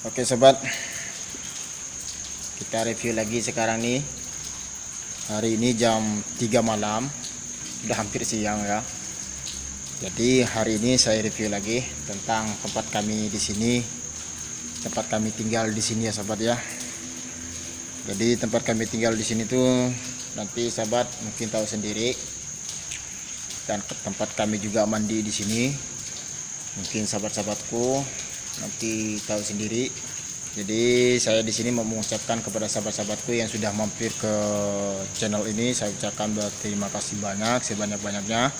Oke sobat, kita review lagi sekarang nih. Hari ini jam 3 malam, udah hampir siang ya. Jadi hari ini saya review lagi tentang tempat kami di sini, tempat kami tinggal di sini ya sobat ya. Jadi tempat kami tinggal di sini tuh nanti sahabat mungkin tahu sendiri. Dan tempat kami juga mandi di sini. Mungkin sahabat-sahabatku nanti tahu sendiri. Jadi saya di sini mau mengucapkan kepada sahabat-sahabatku yang sudah mampir ke channel ini, saya ucapkan berterima kasih banyak sebanyak-banyaknya.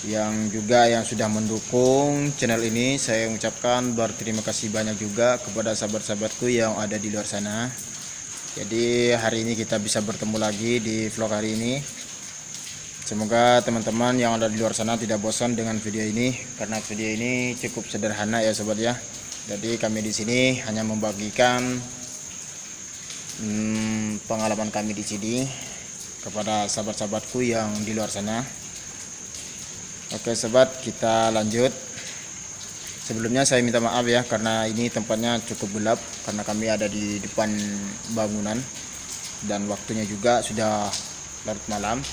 Yang juga yang sudah mendukung channel ini, saya ucapkan berterima kasih banyak juga kepada sahabat-sahabatku yang ada di luar sana. Jadi hari ini kita bisa bertemu lagi di vlog hari ini. Semoga teman-teman yang ada di luar sana tidak bosan dengan video ini, karena video ini cukup sederhana ya sobat ya. Jadi kami di sini hanya membagikan pengalaman kami di sini kepada sahabat-sahabatku yang di luar sana. Oke sobat, kita lanjut. Sebelumnya saya minta maaf ya, karena ini tempatnya cukup gelap karena kami ada di depan bangunan dan waktunya juga sudah larut malam.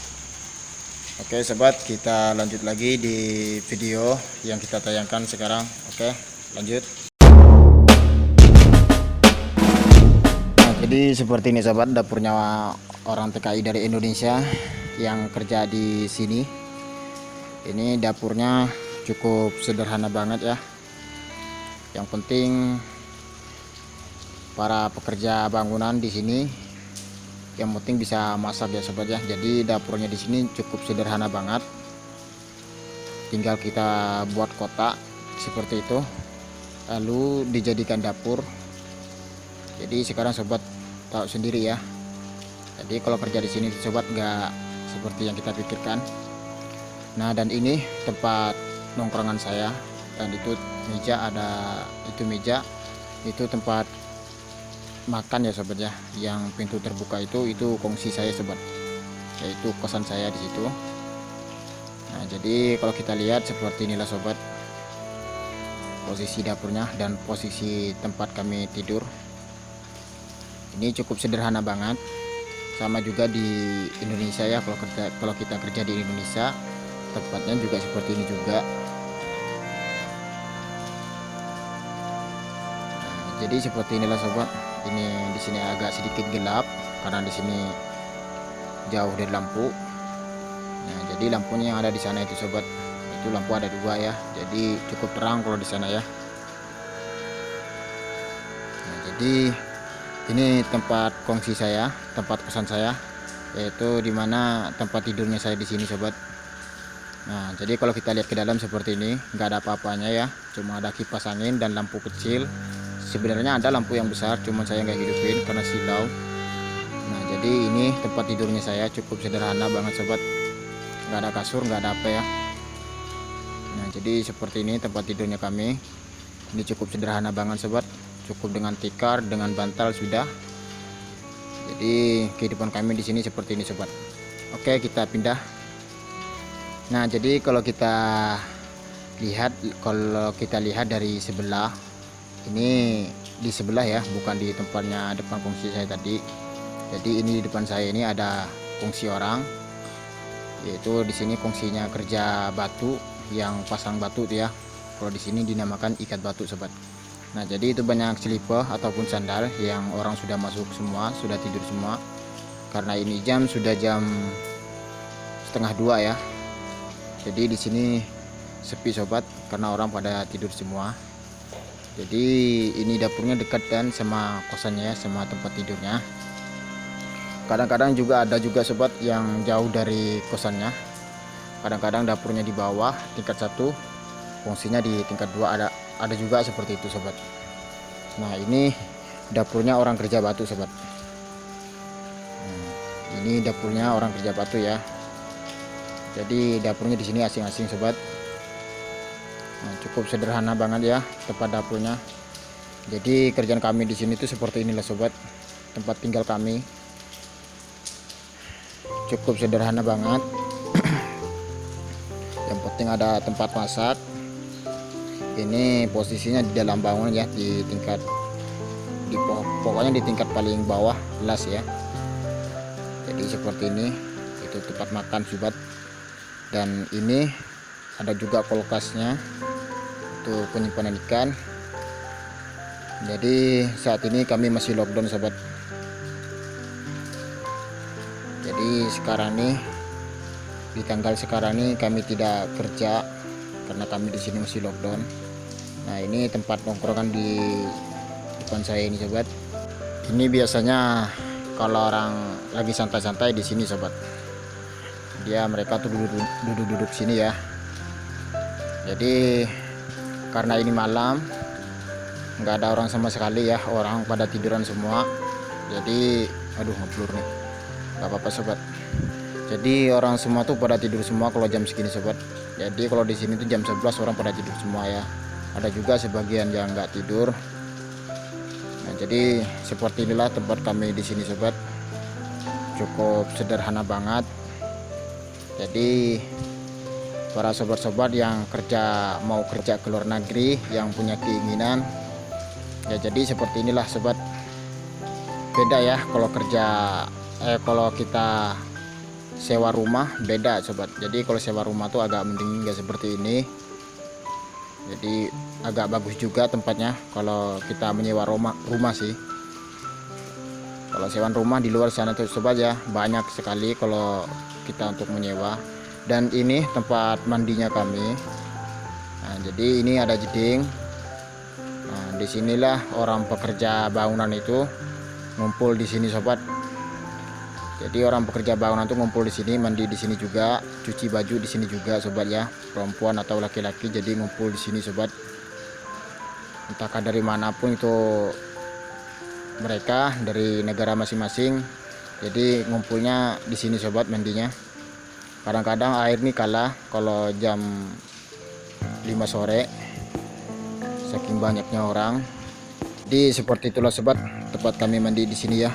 Oke sobat, kita lanjut lagi di video yang kita tayangkan sekarang. Oke, lanjut. Nah, jadi seperti ini sobat, dapurnya orang TKI dari Indonesia yang kerja di sini. Ini dapurnya cukup sederhana banget ya. Yang penting para pekerja bangunan di sini yang penting bisa masak ya sobat ya. Jadi dapurnya di sini cukup sederhana banget. Tinggal kita buat kotak seperti itu, lalu dijadikan dapur. Jadi sekarang sobat tahu sendiri ya. Jadi kalau kerja di sini sobat nggak seperti yang kita pikirkan. Nah, dan ini tempat nongkrongan saya, dan itu meja, ada itu meja, itu tempat makan ya sobat ya. Yang pintu terbuka itu kongsi saya sobat, yaitu kosan saya di situ. Nah, jadi kalau kita lihat seperti inilah sobat posisi dapurnya dan posisi tempat kami tidur. Ini cukup sederhana banget, sama juga di Indonesia ya. Kalau kita kerja di Indonesia, tempatnya juga seperti ini juga. Nah, jadi seperti inilah sobat. Ini di sini agak sedikit gelap karena di sini jauh dari lampu. Nah, jadi lampunya yang ada di sana itu sobat, itu lampu ada dua ya. Jadi cukup terang kalau di sana ya. Nah, jadi ini tempat kongsi saya, tempat kosan saya, yaitu dimana tempat tidurnya saya di sini sobat. Nah, jadi kalau kita lihat ke dalam seperti ini, nggak ada apa-apanya ya, cuma ada kipas angin dan lampu kecil. Sebenarnya ada lampu yang besar, cuma saya nggak hidupin karena silau. Nah, jadi ini tempat tidurnya saya cukup sederhana banget sobat, nggak ada kasur, nggak ada apa ya. Nah, jadi seperti ini tempat tidurnya kami. Ini cukup sederhana banget sobat, cukup dengan tikar, dengan bantal sudah. Jadi kehidupan kami di sini seperti ini sobat. Oke, kita pindah. Nah, jadi kalau kita lihat dari sebelah, ini di sebelah ya, bukan di tempatnya depan kongsi saya tadi. Jadi ini di depan saya ini ada kongsi orang, yaitu di sini kongsinya kerja batu, yang pasang batu tuh ya. Kalau di sini dinamakan ikat batu sobat. Nah, jadi itu banyak slipper ataupun sandal yang orang sudah masuk semua, sudah tidur semua. Karena ini sudah jam 1:30 ya. Jadi di sini sepi sobat, karena orang pada tidur semua. Jadi ini dapurnya dekat dan sama kosannya, sama tempat tidurnya. Kadang-kadang juga ada juga sobat yang jauh dari kosannya. Kadang-kadang dapurnya di bawah tingkat 1, fungsinya di tingkat 2, ada juga seperti itu sobat. Nah, ini dapurnya orang kerja batu sobat. Ini dapurnya orang kerja batu ya. Jadi dapurnya di sini asing-asing sobat. Nah, cukup sederhana banget ya tempat dapurnya. Jadi kerjaan kami di sini tuh seperti inilah sobat, tempat tinggal kami. Cukup sederhana banget. Yang penting ada tempat masak. Ini posisinya di dalam bangunan ya, di tingkat pokoknya di tingkat paling bawah las ya. Jadi seperti ini, itu tempat makan sobat. Dan ini ada juga kulkasnya untuk penyimpanan ikan. Jadi saat ini kami masih lockdown sobat. Jadi sekarang nih, di tanggal sekarang nih kami tidak kerja karena kami di sini masih lockdown. Nah, ini tempat nongkrongan di depan saya ini sobat. Ini biasanya kalau orang lagi santai-santai di sini sobat. Mereka tuh duduk sini ya. Jadi karena ini malam, nggak ada orang sama sekali ya, orang pada tiduran semua. Jadi aduh ngeblur nih, nggak apa-apa sobat. Jadi orang semua tuh pada tidur semua kalau jam segini sobat. Jadi kalau di sini tuh jam 11 orang pada tidur semua ya. Ada juga sebagian yang nggak tidur. Nah, jadi seperti inilah tempat kami di sini sobat. Cukup sederhana banget. Jadi para sobat-sobat yang mau kerja ke luar negeri, yang punya keinginan ya, jadi seperti inilah sobat. Beda ya kalau kalau kita sewa rumah, beda sobat. Jadi kalau sewa rumah tuh agak mending nggak seperti ini. Jadi agak bagus juga tempatnya kalau kita menyewa rumah sih. Kalau sewa rumah di luar sana tuh sobat ya, banyak sekali kalau kita untuk menyewa. Dan ini tempat mandinya kami. Nah, jadi ini ada jeding. Nah, disinilah orang pekerja bangunan itu ngumpul di sini sobat. Jadi orang pekerja bangunan itu ngumpul di sini, mandi di sini juga, cuci baju di sini juga sobat ya, perempuan atau laki-laki. Jadi ngumpul di sini sobat. Entahkah dari manapun itu mereka, dari negara masing-masing. Jadi ngumpulnya di sini sobat, mandinya. Kadang-kadang air nih kalah kalau jam 5 sore, saking banyaknya orang. Jadi seperti itulah sobat tempat kami mandi di sini ya.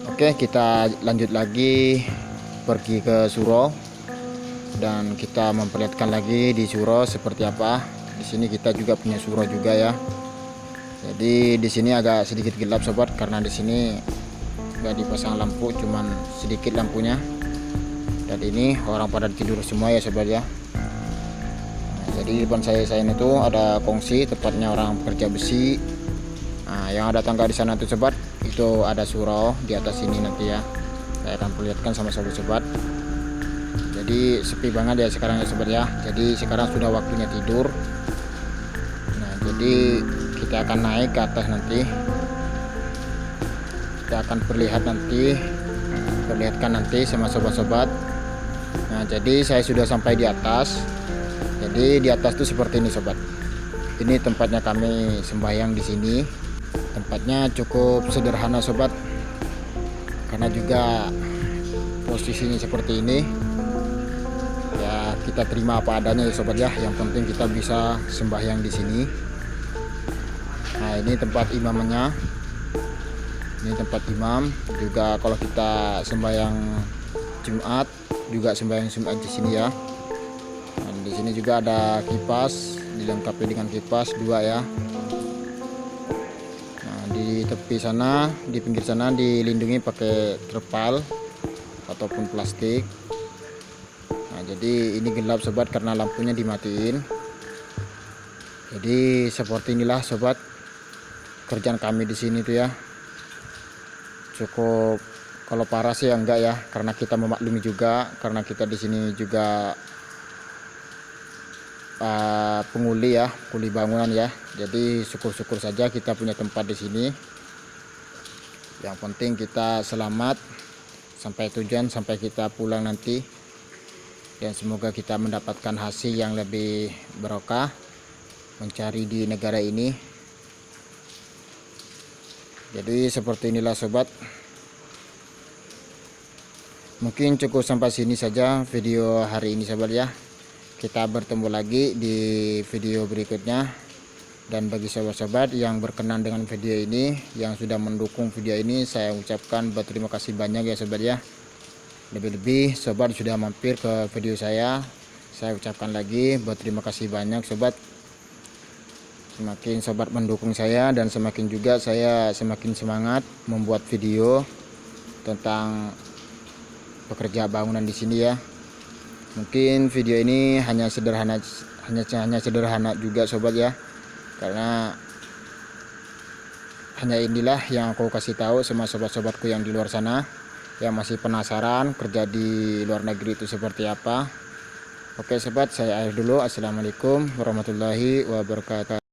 Oke, kita lanjut lagi pergi ke Suro dan kita memperlihatkan lagi di Suro seperti apa. Di sini kita juga punya Suro juga ya. Jadi di sini agak sedikit gelap sobat karena di sini nggak dipasang lampu, cuman sedikit lampunya. Dan ini orang pada tidur semua ya sobat ya. Nah, jadi di depan saya itu ada kongsi tempatnya orang kerja besi. Nah, yang ada tangga di sana tuh sobat, itu ada surau di atas sini nanti ya. Saya akan perlihatkan sama sobat-sobat. Jadi sepi banget ya sekarang ya sobat ya. Jadi sekarang sudah waktunya tidur. Nah, jadi kita akan naik ke atas nanti. Kita akan perlihatkan nanti sama sobat-sobat. Nah, jadi saya sudah sampai di atas. Jadi di atas tuh seperti ini sobat. Ini tempatnya kami sembahyang di sini. Tempatnya cukup sederhana sobat. Karena juga posisinya seperti ini. Ya, kita terima apa adanya ya sobat ya. Yang penting kita bisa sembahyang di sini. Nah, ini tempat imamnya. Ini tempat imam. Juga kalau kita sembahyang Jumat, juga sembahyang Jumat di sini ya. Nah, di sini juga ada kipas, dilengkapi dengan kipas 2 ya. Nah, di tepi sana, di pinggir sana dilindungi pakai terpal ataupun plastik. Nah, jadi ini gelap sobat karena lampunya dimatiin. Jadi seperti inilah sobat kerjaan kami di sini tuh ya. Cukup, kalau parah sih ya enggak ya, karena kita memaklumi juga karena kita di sini juga penguli ya, kuli bangunan ya. Jadi syukur-syukur saja kita punya tempat di sini. Yang penting kita selamat sampai tujuan, sampai kita pulang nanti. Dan semoga kita mendapatkan hasil yang lebih barokah mencari di negara ini. Jadi seperti inilah sobat. Mungkin cukup sampai sini saja video hari ini sobat ya. Kita bertemu lagi di video berikutnya. Dan bagi sobat-sobat yang berkenan dengan video ini, yang sudah mendukung video ini, saya ucapkan berterima kasih banyak ya sobat ya. Lebih-lebih sobat sudah mampir ke video saya ucapkan lagi berterima kasih banyak sobat. semakin sobat mendukung saya, dan semakin juga saya semakin semangat membuat video tentang pekerja bangunan di sini ya. Mungkin video ini hanya sederhana juga sobat ya, karena hanya inilah yang aku kasih tahu sama sobat-sobatku yang di luar sana yang masih penasaran kerja di luar negeri itu seperti apa. Oke sobat, saya akhir dulu. Assalamualaikum warahmatullahi wabarakatuh.